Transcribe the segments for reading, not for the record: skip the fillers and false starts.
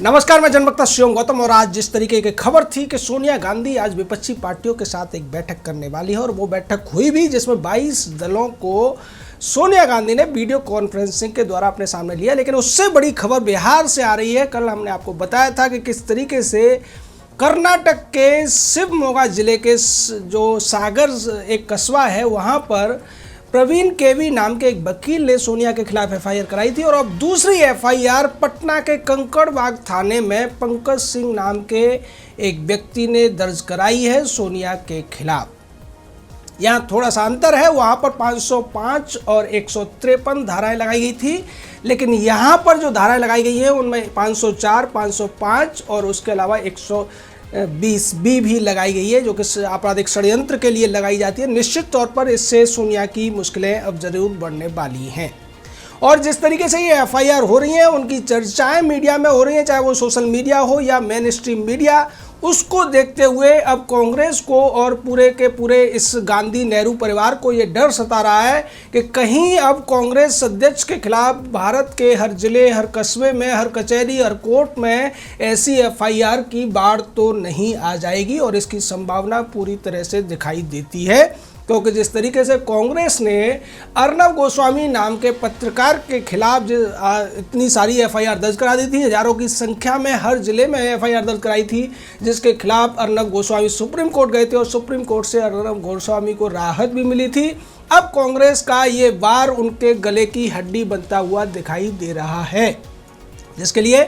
नमस्कार, मैं जनवक्ता शिवम गौतम। और आज जिस तरीके की खबर थी कि सोनिया गांधी आज विपक्षी पार्टियों के साथ एक बैठक करने वाली है और वो बैठक हुई भी, जिसमें 22 दलों को सोनिया गांधी ने वीडियो कॉन्फ्रेंसिंग के द्वारा अपने सामने लिया। लेकिन उससे बड़ी खबर बिहार से आ रही है। कल हमने आपको बताया था कि किस तरीके से कर्नाटक के शिवमोगा जिले के जो सागर एक कस्बा है, वहाँ पर प्रवीण केवी नाम के एक वकील ने सोनिया के खिलाफ एफआईआर कराई थी। और अब दूसरी एफआईआर पटना के कंकड़बाग थाने में पंकज सिंह नाम के एक व्यक्ति ने दर्ज कराई है सोनिया के खिलाफ। यहाँ थोड़ा सा अंतर है, वहाँ पर 505 और 153 धाराएं लगाई गई थी, लेकिन यहाँ पर जो धाराएं लगाई गई है उनमें 504, 505 और उसके अलावा 120 भी लगाई गई है, जो कि आपराधिक षड्यंत्र के लिए लगाई जाती है। निश्चित तौर पर इससे सोनिया की मुश्किलें अब जरूर बढ़ने वाली हैं। और जिस तरीके से ये एफआईआर हो रही हैं, उनकी चर्चाएं मीडिया में हो रही हैं, चाहे वो सोशल मीडिया हो या मेन स्ट्रीम मीडिया, उसको देखते हुए अब कांग्रेस को और पूरे के पूरे इस गांधी नेहरू परिवार को ये डर सता रहा है कि कहीं अब कांग्रेस अध्यक्ष के खिलाफ भारत के हर जिले, हर कस्बे में, हर कचहरी, हर कोर्ट में ऐसी एफआईआर की बाढ़ तो नहीं आ जाएगी। और इसकी संभावना पूरी तरह से दिखाई देती है, क्योंकि जिस तरीके से कांग्रेस ने अर्नब गोस्वामी नाम के पत्रकार के खिलाफ इतनी सारी एफआईआर दर्ज करा दी थी, हजारों की संख्या में हर जिले में एफआईआर दर्ज कराई थी, जिसके खिलाफ अर्नब गोस्वामी सुप्रीम कोर्ट गए थे और सुप्रीम कोर्ट से अर्नब गोस्वामी को राहत भी मिली थी। अब कांग्रेस का ये वार उनके गले की हड्डी बनता हुआ दिखाई दे रहा है, जिसके लिए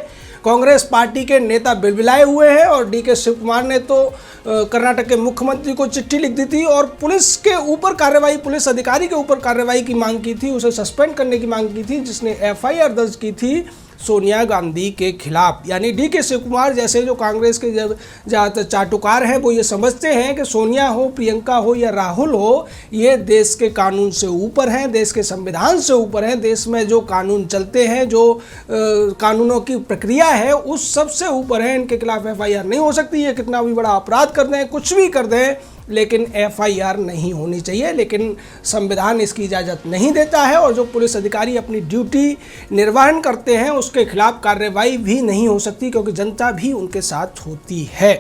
कांग्रेस पार्टी के नेता बिलबिलाए हुए हैं। और डीके शिव कुमार ने तो कर्नाटक के मुख्यमंत्री को चिट्ठी लिख दी थी और पुलिस के ऊपर कार्रवाई, पुलिस अधिकारी के ऊपर कार्रवाई की मांग की थी, उसे सस्पेंड करने की मांग की थी, जिसने एफआईआर दर्ज की थी सोनिया गांधी के खिलाफ। यानी डीके शिव कुमार जैसे जो कांग्रेस के ज़्यादातर चाटुकार हैं, वो ये समझते हैं कि सोनिया हो, प्रियंका हो या राहुल हो, ये देश के कानून से ऊपर हैं, देश के संविधान से ऊपर हैं, देश में जो कानून चलते हैं, जो कानूनों की प्रक्रिया है, उस सब से ऊपर है। इनके खिलाफ एफआईआर नहीं हो सकती। ये कितना भी बड़ा अपराध कर दें, कुछ भी कर दें, लेकिन एफआईआर नहीं होनी चाहिए। लेकिन संविधान इसकी इजाज़त नहीं देता है और जो पुलिस अधिकारी अपनी ड्यूटी निर्वहन करते हैं उसके खिलाफ कार्रवाई भी नहीं हो सकती, क्योंकि जनता भी उनके साथ होती है।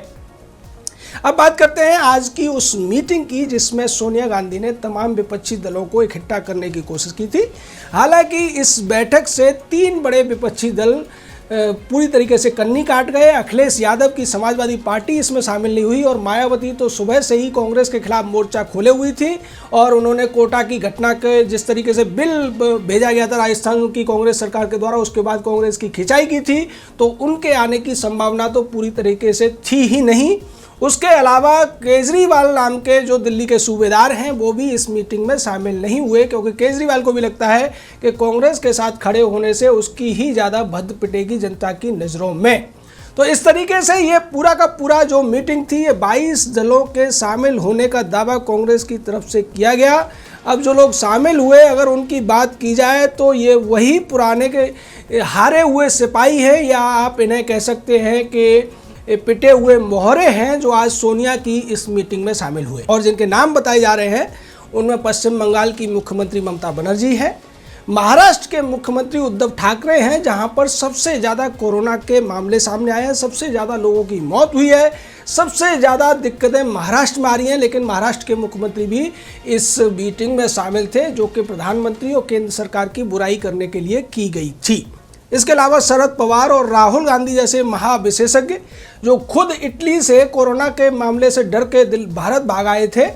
अब बात करते हैं आज की उस मीटिंग की, जिसमें सोनिया गांधी ने तमाम विपक्षी दलों को इकट्ठा करने की कोशिश की थी। हालांकि इस बैठक से 3 बड़े विपक्षी दल पूरी तरीके से कन्नी काट गए। अखिलेश यादव की समाजवादी पार्टी इसमें शामिल नहीं हुई और मायावती तो सुबह से ही कांग्रेस के खिलाफ मोर्चा खोले हुई थी और उन्होंने कोटा की घटना के जिस तरीके से बिल भेजा गया था राजस्थान की कांग्रेस सरकार के द्वारा, उसके बाद कांग्रेस की खिंचाई की थी, तो उनके आने की संभावना तो पूरी तरीके से थी ही नहीं। उसके अलावा केजरीवाल नाम के जो दिल्ली के सूबेदार हैं, वो भी इस मीटिंग में शामिल नहीं हुए, क्योंकि केजरीवाल को भी लगता है कि कांग्रेस के साथ खड़े होने से उसकी ही ज़्यादा भद्द पिटेगी जनता की नज़रों में। तो इस तरीके से ये पूरा का पूरा जो मीटिंग थी, ये 22 दलों के शामिल होने का दावा कांग्रेस की तरफ से किया गया। अब जो लोग शामिल हुए, अगर उनकी बात की जाए तो ये वही पुराने के हारे हुए सिपाही हैं, या आप इन्हें कह सकते हैं कि पिटे हुए मोहरे हैं, जो आज सोनिया की इस मीटिंग में शामिल हुए। और जिनके नाम बताए जा रहे हैं उनमें पश्चिम बंगाल की मुख्यमंत्री ममता बनर्जी है, महाराष्ट्र के मुख्यमंत्री उद्धव ठाकरे हैं, जहां पर सबसे ज़्यादा कोरोना के मामले सामने आए हैं, सबसे ज़्यादा लोगों की मौत हुई है, सबसे ज़्यादा दिक्कतें महाराष्ट्र में आ रही हैं। लेकिन महाराष्ट्र के मुख्यमंत्री भी इस मीटिंग में शामिल थे, जो कि प्रधानमंत्री और केंद्र सरकार की बुराई करने के लिए की गई थी। इसके अलावा शरद पवार और राहुल गांधी जैसे महाविशेषज्ञ, जो खुद इटली से कोरोना के मामले से डर के भारत भाग आए थे,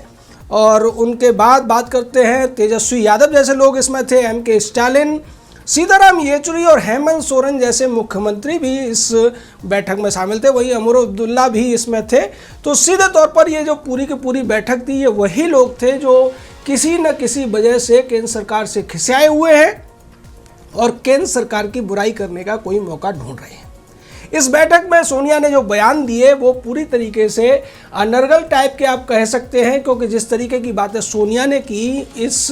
और उनके बाद बात करते हैं तेजस्वी यादव जैसे लोग इसमें थे, एमके स्टालिन, सीताराम येचुरी और हेमंत सोरेन जैसे मुख्यमंत्री भी इस बैठक में शामिल थे। वहीं अमर अब्दुल्ला भी इसमें थे। तो सीधे तौर पर ये जो पूरी की पूरी बैठक थी, ये वही लोग थे जो किसी न किसी वजह से केंद्र सरकार से खिसियाए हुए हैं और केंद्र सरकार की बुराई करने का कोई मौका ढूंढ रहे हैं। इस बैठक में सोनिया ने जो बयान दिए वो पूरी तरीके से अनर्गल टाइप के आप कह सकते हैं, क्योंकि जिस तरीके की बातें सोनिया ने की, इस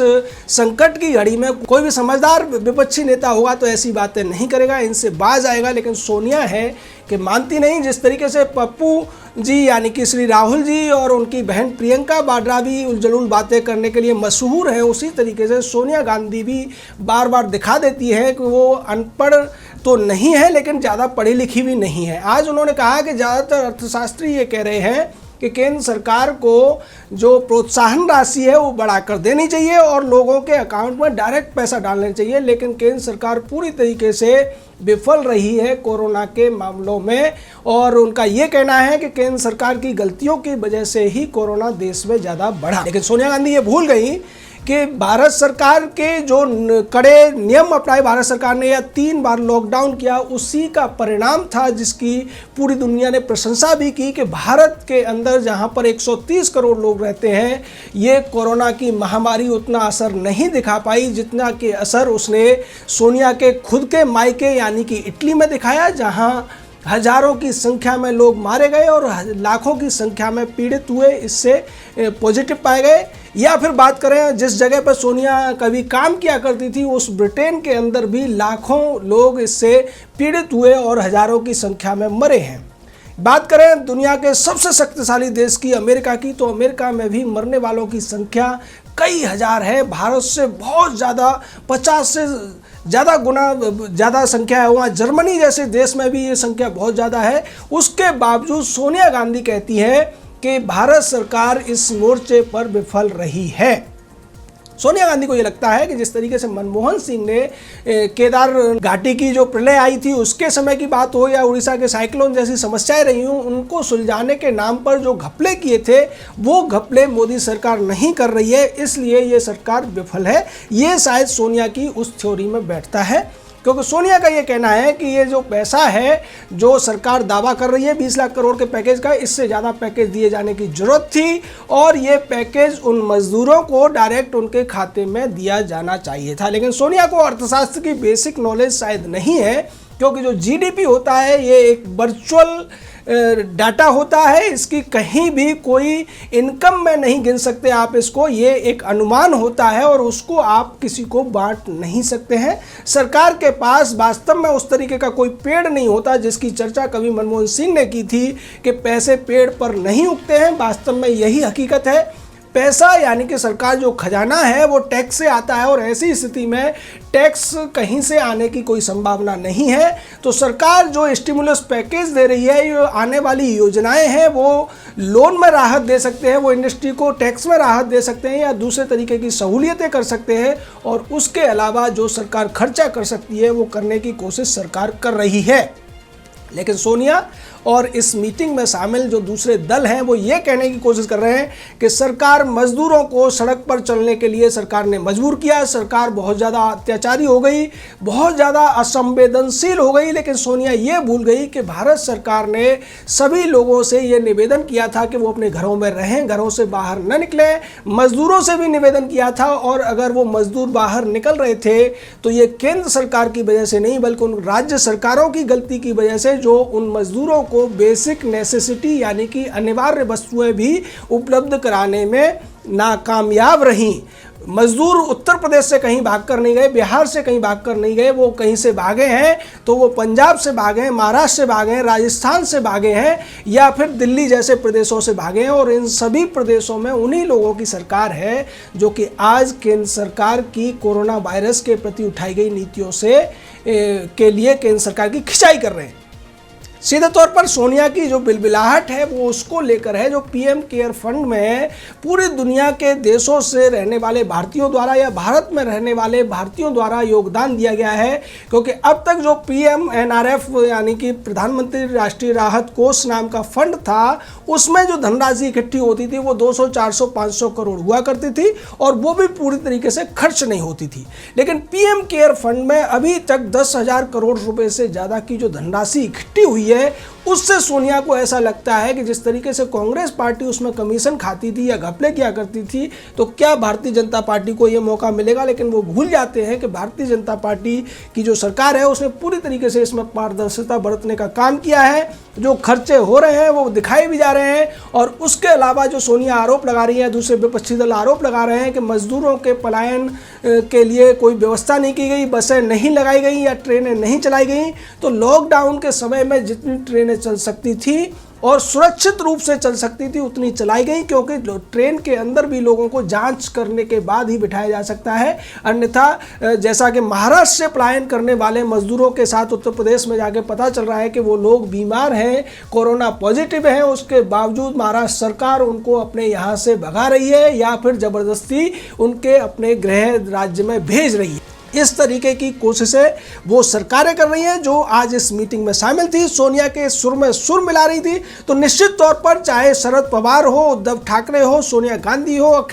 संकट की घड़ी में कोई भी समझदार विपक्षी नेता होगा तो ऐसी बातें नहीं करेगा, इनसे बाज आएगा। लेकिन सोनिया है कि मानती नहीं। जिस तरीके से पप्पू जी यानी कि श्री राहुल जी और उनकी बहन प्रियंका वाड्रा भी उलझुल बातें करने के लिए मशहूर हैं, उसी तरीके से सोनिया गांधी भी बार बार दिखा देती है कि वो अनपढ़ तो नहीं है, लेकिन ज़्यादा पढ़ी लिखी भी नहीं है। आज उन्होंने कहा कि ज़्यादातर अर्थशास्त्री ये कह रहे हैं कि केंद्र सरकार को जो प्रोत्साहन राशि है वो बढ़ाकर देनी चाहिए और लोगों के अकाउंट में डायरेक्ट पैसा डालना चाहिए, लेकिन केंद्र सरकार पूरी तरीके से विफल रही है कोरोना के मामलों में। और उनका ये कहना है कि केंद्र सरकार की गलतियों की वजह से ही कोरोना देश में ज़्यादा बढ़ा। लेकिन सोनिया गांधी ये भूल गई कि भारत सरकार के जो कड़े नियम अपनाए भारत सरकार ने या 3 बार लॉकडाउन किया, उसी का परिणाम था जिसकी पूरी दुनिया ने प्रशंसा भी की कि भारत के अंदर जहां पर 130 करोड़ लोग रहते हैं, ये कोरोना की महामारी उतना असर नहीं दिखा पाई जितना कि असर उसने सोनिया के खुद के मायके यानी कि इटली में दिखाया, जहां हजारों की संख्या में लोग मारे गए और लाखों की संख्या में पीड़ित हुए, इससे पॉजिटिव पाए गए। या फिर बात करें जिस जगह पर सोनिया कभी काम किया करती थी, उस ब्रिटेन के अंदर भी लाखों लोग इससे पीड़ित हुए और हजारों की संख्या में मरे हैं। बात करें दुनिया के सबसे शक्तिशाली देश की, अमेरिका की, तो अमेरिका में भी मरने वालों की संख्या कई हजार है। भारत से बहुत ज़्यादा, 50 से ज़्यादा गुना ज़्यादा संख्या है। वहाँ जर्मनी जैसे देश में भी ये संख्या बहुत ज़्यादा है। उसके बावजूद सोनिया गांधी कहती है कि भारत सरकार इस मोर्चे पर विफल रही है। सोनिया गांधी को ये लगता है कि जिस तरीके से मनमोहन सिंह ने केदार घाटी की जो प्रलय आई थी उसके समय की बात हो या उड़ीसा के साइक्लोन जैसी समस्याएं रही हूँ, उनको सुलझाने के नाम पर जो घपले किए थे वो घपले मोदी सरकार नहीं कर रही है, इसलिए ये सरकार विफल है। ये शायद सोनिया की उस थ्योरी में बैठता है, क्योंकि सोनिया का ये कहना है कि ये जो पैसा है जो सरकार दावा कर रही है 20 लाख करोड़ के पैकेज का, इससे ज़्यादा पैकेज दिए जाने की जरूरत थी और ये पैकेज उन मजदूरों को डायरेक्ट उनके खाते में दिया जाना चाहिए था। लेकिन सोनिया को अर्थशास्त्र की बेसिक नॉलेज शायद नहीं है, क्योंकि जो जीडीपी होता है ये एक वर्चुअल डाटा होता है, इसकी कहीं भी कोई इनकम में नहीं गिन सकते आप इसको, ये एक अनुमान होता है और उसको आप किसी को बांट नहीं सकते हैं। सरकार के पास वास्तव में उस तरीके का कोई पेड़ नहीं होता जिसकी चर्चा कभी मनमोहन सिंह ने की थी कि पैसे पेड़ पर नहीं उगते हैं। वास्तव में यही हकीकत है। पैसा यानी कि सरकार जो खजाना है वो टैक्स से आता है और ऐसी स्थिति में टैक्स कहीं से आने की कोई संभावना नहीं है। तो सरकार जो स्टिमुलस पैकेज दे रही है, ये आने वाली योजनाएं हैं, वो लोन में राहत दे सकते हैं, वो इंडस्ट्री को टैक्स में राहत दे सकते हैं या दूसरे तरीके की सहूलियतें कर सकते हैं, और उसके अलावा जो सरकार खर्चा कर सकती है वो करने की कोशिश सरकार कर रही है। लेकिन सोनिया और इस मीटिंग में शामिल जो दूसरे दल हैं वो ये कहने की कोशिश कर रहे हैं कि सरकार मजदूरों को सड़क पर चलने के लिए सरकार ने मजबूर किया, सरकार बहुत ज़्यादा अत्याचारी हो गई, बहुत ज़्यादा असंवेदनशील हो गई। लेकिन सोनिया ये भूल गई कि भारत सरकार ने सभी लोगों से ये निवेदन किया था कि वो अपने घरों में रहें, घरों से बाहर न निकलें। मजदूरों से भी निवेदन किया था, और अगर वो मजदूर बाहर निकल रहे थे तो ये केंद्र सरकार की वजह से नहीं बल्कि उन राज्य सरकारों की गलती की वजह से, जो उन मजदूरों को बेसिक नेसेसिटी यानी कि अनिवार्य वस्तुएं भी उपलब्ध कराने में नाकामयाब रहीं। मजदूर उत्तर प्रदेश से कहीं भागकर नहीं गए, बिहार से कहीं भागकर नहीं गए, वो कहीं से भागे हैं तो वो पंजाब से भागे हैं, महाराष्ट्र से भागे हैं, राजस्थान से भागे हैं या फिर दिल्ली जैसे प्रदेशों से भागे हैं। और इन सभी प्रदेशों में उन्हीं लोगों की सरकार है जो कि आज केंद्र सरकार की कोरोना वायरस के प्रति उठाई गई नीतियों से के लिए केंद्र सरकार की खिंचाई कर रहे हैं। सीधे तौर पर सोनिया की जो बिलबिलाहट है वो उसको लेकर है जो पीएम केयर फंड में पूरी दुनिया के देशों से रहने वाले भारतीयों द्वारा या भारत में रहने वाले भारतीयों द्वारा योगदान दिया गया है। क्योंकि अब तक जो PMNRF यानी कि प्रधानमंत्री राष्ट्रीय राहत कोष नाम का फंड था, उसमें जो धनराशि इकट्ठी होती थी वो 200, 400, 500 करोड़ हुआ करती थी और वो भी पूरी तरीके से खर्च नहीं होती थी। लेकिन पीएम केयर फंड में अभी तक 10,000 करोड़ रुपए से ज़्यादा की जो धनराशि इकट्ठी हुई है, उससे सोनिया को ऐसा लगता है कि जिस तरीके से कांग्रेस पार्टी उसमें कमीशन खाती थी या घपले किया करती थी, तो क्या भारतीय जनता पार्टी को यह मौका मिलेगा। लेकिन वो भूल जाते हैं कि भारतीय जनता पार्टी की जो सरकार है उसने पूरी तरीके से इसमें पारदर्शिता बरतने का काम किया है। जो खर्चे हो रहे हैं वो दिखाए भी जा रहे हैं, और उसके अलावा जो सोनिया आरोप लगा रही है, दूसरे विपक्षी दल आरोप लगा रहे हैं कि मजदूरों के पलायन के लिए कोई व्यवस्था नहीं की गई, बसें नहीं लगाई गई या ट्रेनें नहीं चलाई गई। तो लॉकडाउन के समय में जितनी ट्रेनें चल सकती थी और सुरक्षित रूप से चल सकती थी उतनी चलाई गई, क्योंकि ट्रेन के अंदर भी लोगों को जांच करने के बाद ही बिठाया जा सकता है। अन्यथा जैसा कि महाराष्ट्र से पलायन करने वाले मजदूरों के साथ उत्तर प्रदेश में जाके पता चल रहा है कि वो लोग बीमार हैं, कोरोना पॉजिटिव हैं, उसके बावजूद महाराष्ट्र सरकार उनको अपने यहाँ से भगा रही है या फिर जबरदस्ती उनके अपने गृह राज्य में भेज रही है। इस तरीके की कोशिशें वो सरकारें कर रही हैं जो आज इस मीटिंग में शामिल थी। सोनिया के सुर में सुर मिला रही थी। तो निश्चित तौर पर चाहे शरद पवार हो, उद्धव ठाकरे हो, सोनिया गांधी हो,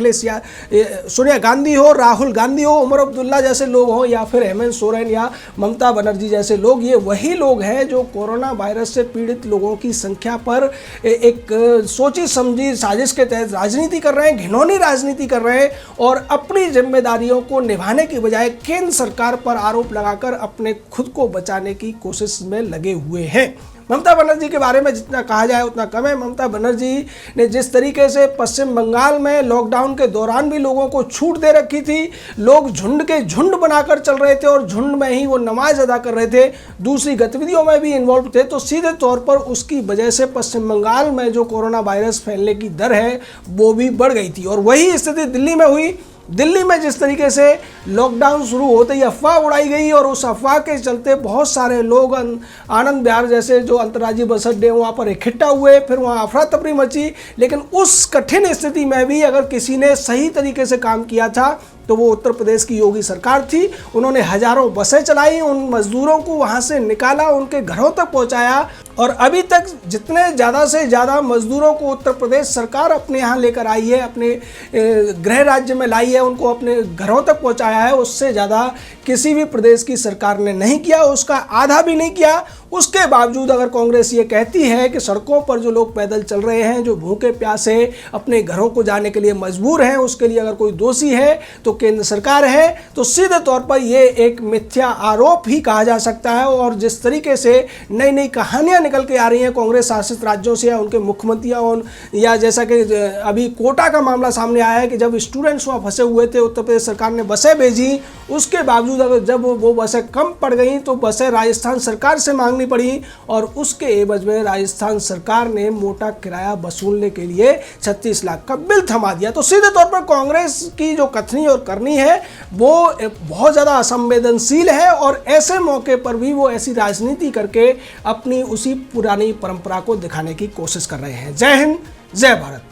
सोनिया गांधी हो, राहुल गांधी हो, उमर अब्दुल्ला जैसे लोग हो, या फिर हेमंत सोरेन या ममता बनर्जी जैसे लोग, ये वही लोग हैं जो कोरोना वायरस से पीड़ित लोगों की संख्या पर एक सोची समझी साजिश के तहत राजनीति कर रहे हैं, घिनौनी राजनीति कर रहे हैं और अपनी जिम्मेदारियों को निभाने की बजाय केंद्र सरकार पर आरोप लगाकर अपने खुद को बचाने की कोशिश में लगे हुए हैं। ममता बनर्जी के बारे में जितना कहा जाए उतना कम है। ममता बनर्जी ने जिस तरीके से पश्चिम बंगाल में लॉकडाउन के दौरान भी लोगों को छूट दे रखी थी, लोग झुंड के झुंड बनाकर चल रहे थे और झुंड में ही वो नमाज अदा कर रहे थे, दूसरी गतिविधियों में भी इन्वॉल्व थे, तो सीधे तौर पर उसकी वजह से पश्चिम बंगाल में जो कोरोना वायरस फैलने की दर है वो भी बढ़ गई थी। और वही स्थिति दिल्ली में हुई। दिल्ली में जिस तरीके से लॉकडाउन शुरू होते ही अफवाह उड़ाई गई और उस अफवाह के चलते बहुत सारे लोग आनंद विहार जैसे जो अंतर्राज्यीय बस अड्डे वहाँ पर इकट्ठा हुए, फिर वहाँ अफरा तफरी मची। लेकिन उस कठिन स्थिति में भी अगर किसी ने सही तरीके से काम किया था तो वो उत्तर प्रदेश की योगी सरकार थी। उन्होंने हजारों बसें चलाई, उन मजदूरों को वहाँ से निकाला, उनके घरों तक पहुँचाया और अभी तक जितने ज़्यादा से ज़्यादा मजदूरों को उत्तर प्रदेश सरकार अपने यहाँ लेकर आई है, अपने गृह राज्य में लाई है, उनको अपने घरों तक पहुँचाया है, उससे ज़्यादा किसी भी प्रदेश की सरकार ने नहीं किया, उसका आधा भी नहीं किया। उसके बावजूद अगर कांग्रेस ये कहती है कि सड़कों पर जो लोग पैदल चल रहे हैं, जो भूखे प्यासे अपने घरों को जाने के लिए मजबूर हैं, उसके लिए अगर कोई दोषी है तो केंद्र सरकार है, तो सीधे तौर पर ये एक मिथ्या आरोप ही कहा जा सकता है। और जिस तरीके से नई नई कहानियां निकल के आ रही हैं कांग्रेस शासित राज्यों से या उनके मुख्यमंत्रियों, या जैसा कि अभी कोटा का मामला सामने आया है कि जब स्टूडेंट्स वहाँ फंसे हुए थे, उत्तर प्रदेश सरकार ने बसें भेजी, उसके बावजूद अगर जब वो बसें कम पड़ गई तो बसें राजस्थान सरकार से मांगनी पड़ी और उसके एवज में राजस्थान सरकार ने मोटा किराया वसूलने के लिए 36 लाख का बिल थमा दिया। तो सीधे तौर पर कांग्रेस की जो कथनी और करनी है वो बहुत ज़्यादा असंवेदनशील है और ऐसे मौके पर भी वो ऐसी राजनीति करके अपनी उसी पुरानी परंपरा को दिखाने की कोशिश कर रहे हैं। जय हिंद, जय भारत।